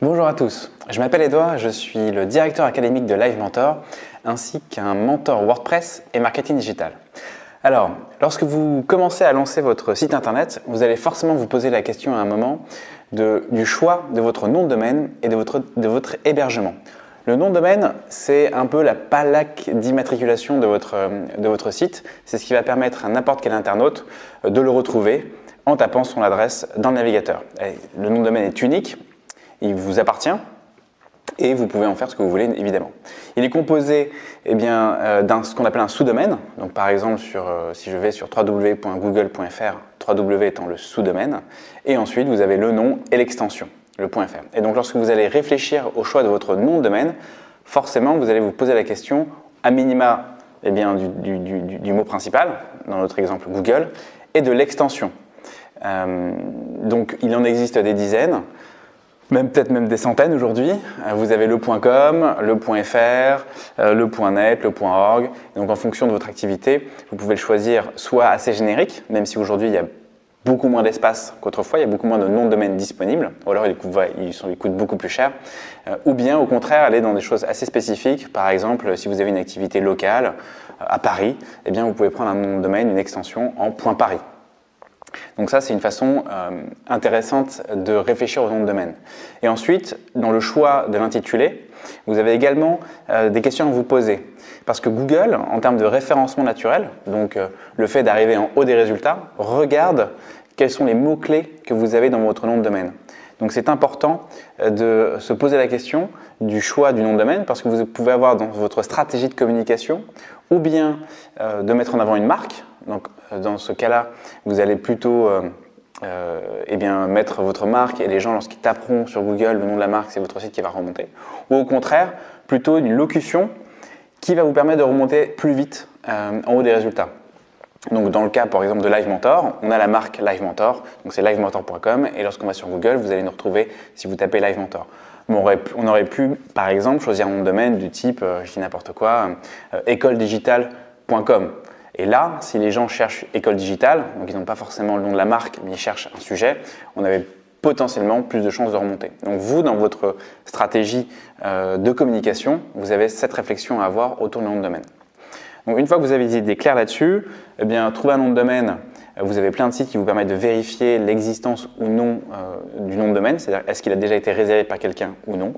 Bonjour à tous, je m'appelle Edouard, je suis le directeur académique de Live Mentor ainsi qu'un mentor WordPress et marketing digital. Alors, lorsque vous commencez à lancer votre site internet, vous allez forcément vous poser la question à un moment du choix de votre nom de domaine et de votre hébergement. Le nom de domaine, c'est un peu la plaque d'immatriculation de votre site. C'est ce qui va permettre à n'importe quel internaute de le retrouver en tapant son adresse dans le navigateur. Le nom de domaine est unique. Il vous appartient et vous pouvez en faire ce que vous voulez, évidemment. Il est composé d'un ce qu'on appelle un sous-domaine. Donc, par exemple, si je vais sur www.google.fr, www étant le sous-domaine, et ensuite vous avez le nom et l'extension, le .fr. Et donc, lorsque vous allez réfléchir au choix de votre nom de domaine, forcément, vous allez vous poser la question, à minima, du mot principal, dans notre exemple Google, et de l'extension. Donc, il en existe des dizaines. Peut-être même des centaines aujourd'hui. Vous avez le .com, le .fr, le .net, le .org. Et donc en fonction de votre activité, vous pouvez le choisir soit assez générique, même si aujourd'hui il y a beaucoup moins d'espace qu'autrefois, il y a beaucoup moins de noms de domaine disponibles, ou alors ils coûtent beaucoup plus cher, ou bien au contraire aller dans des choses assez spécifiques. Par exemple, si vous avez une activité locale à Paris, eh bien vous pouvez prendre un nom de domaine, une extension en .paris. Donc ça, c'est une façon intéressante de réfléchir au nom de domaine. Et ensuite, dans le choix de l'intitulé, vous avez également des questions à vous poser. Parce que Google, en termes de référencement naturel, donc le fait d'arriver en haut des résultats, regarde quels sont les mots-clés que vous avez dans votre nom de domaine. Donc c'est important de se poser la question du choix du nom de domaine parce que vous pouvez avoir dans votre stratégie de communication ou bien de mettre en avant une marque. Donc dans ce cas-là, vous allez plutôt mettre votre marque et les gens, lorsqu'ils taperont sur Google le nom de la marque, c'est votre site qui va remonter. Ou au contraire, plutôt une locution qui va vous permettre de remonter plus vite en haut des résultats. Donc dans le cas par exemple de Live Mentor, on a la marque Live Mentor, donc c'est livementor.com et lorsqu'on va sur Google, vous allez nous retrouver si vous tapez Live Mentor. On aurait pu par exemple choisir un nom de domaine du type, je dis n'importe quoi, écoledigital.com. Et là, si les gens cherchent école digitale, donc ils n'ont pas forcément le nom de la marque, mais ils cherchent un sujet, on avait potentiellement plus de chances de remonter. Donc vous, dans votre stratégie de communication, vous avez cette réflexion à avoir autour du nom de domaine. Donc une fois que vous avez des idées claires là-dessus, trouver un nom de domaine, vous avez plein de sites qui vous permettent de vérifier l'existence ou non du nom de domaine, c'est-à-dire est-ce qu'il a déjà été réservé par quelqu'un ou non.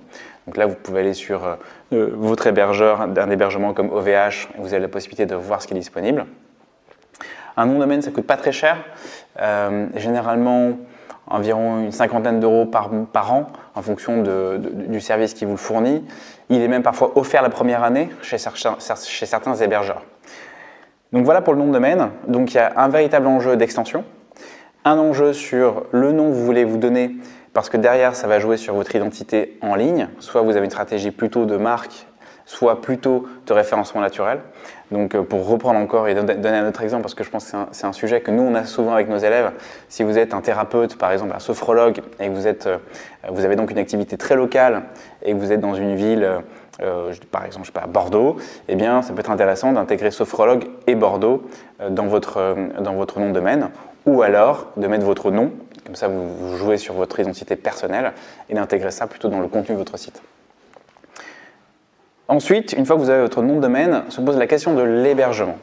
Donc là, vous pouvez aller sur votre hébergeur d'un hébergement comme OVH et vous avez la possibilité de voir ce qui est disponible. Un nom de domaine, ça ne coûte pas très cher, généralement environ une cinquantaine d'euros par an en fonction du service qui vous le fournit. Il est même parfois offert la première année chez certains hébergeurs. Donc voilà pour le nom de domaine. Donc il y a un véritable enjeu d'extension, un enjeu sur le nom que vous voulez vous donner parce que derrière ça va jouer sur votre identité en ligne. Soit vous avez une stratégie plutôt de marque, soit plutôt de référencement naturel. Donc pour reprendre encore et donner un autre exemple, parce que je pense que c'est un sujet que nous on a souvent avec nos élèves, si vous êtes un thérapeute, par exemple un sophrologue, et que vous avez donc une activité très locale et que vous êtes dans une ville, par exemple je sais pas, Bordeaux, eh bien ça peut être intéressant d'intégrer sophrologue et Bordeaux dans votre nom de domaine, ou alors de mettre votre nom, comme ça vous jouez sur votre identité personnelle, et d'intégrer ça plutôt dans le contenu de votre site. Ensuite, une fois que vous avez votre nom de domaine, se pose la question de l'hébergement.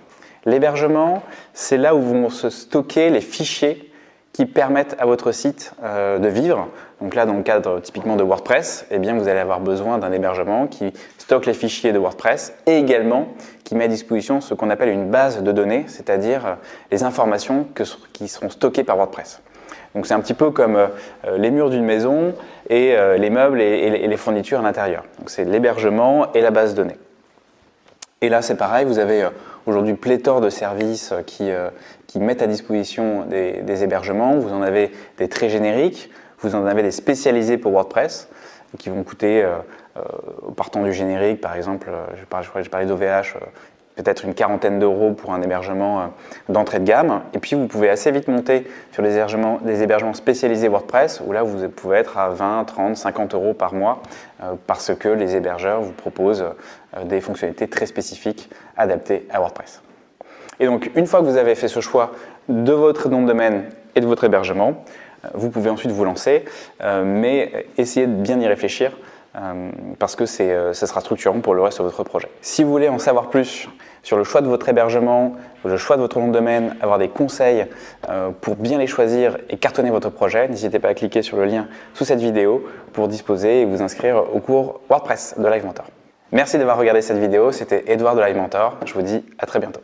L'hébergement, c'est là où vont se stocker les fichiers qui permettent à votre site de vivre. Donc là, dans le cadre typiquement de WordPress, eh bien, vous allez avoir besoin d'un hébergement qui stocke les fichiers de WordPress et également qui met à disposition ce qu'on appelle une base de données, c'est-à-dire les informations qui seront stockées par WordPress. Donc c'est un petit peu comme les murs d'une maison et les meubles et les fournitures à l'intérieur. Donc c'est l'hébergement et la base de données. Et là c'est pareil, vous avez aujourd'hui pléthore de services qui mettent à disposition des hébergements. Vous en avez des très génériques, vous en avez des spécialisés pour WordPress qui vont coûter, partant du générique par exemple, je parlais d'OVH, peut-être une quarantaine d'euros pour un hébergement d'entrée de gamme. Et puis, vous pouvez assez vite monter sur des hébergements spécialisés WordPress, où là, vous pouvez être à 20, 30, 50 euros par mois, parce que les hébergeurs vous proposent des fonctionnalités très spécifiques adaptées à WordPress. Et donc, une fois que vous avez fait ce choix de votre nom de domaine et de votre hébergement, vous pouvez ensuite vous lancer, mais essayez de bien y réfléchir parce que ça sera structurant pour le reste de votre projet. Si vous voulez en savoir plus sur le choix de votre hébergement, le choix de votre nom de domaine, avoir des conseils pour bien les choisir et cartonner votre projet, n'hésitez pas à cliquer sur le lien sous cette vidéo pour disposer et vous inscrire au cours WordPress de Live Mentor. Merci d'avoir regardé cette vidéo, c'était Edouard de Live Mentor, je vous dis à très bientôt.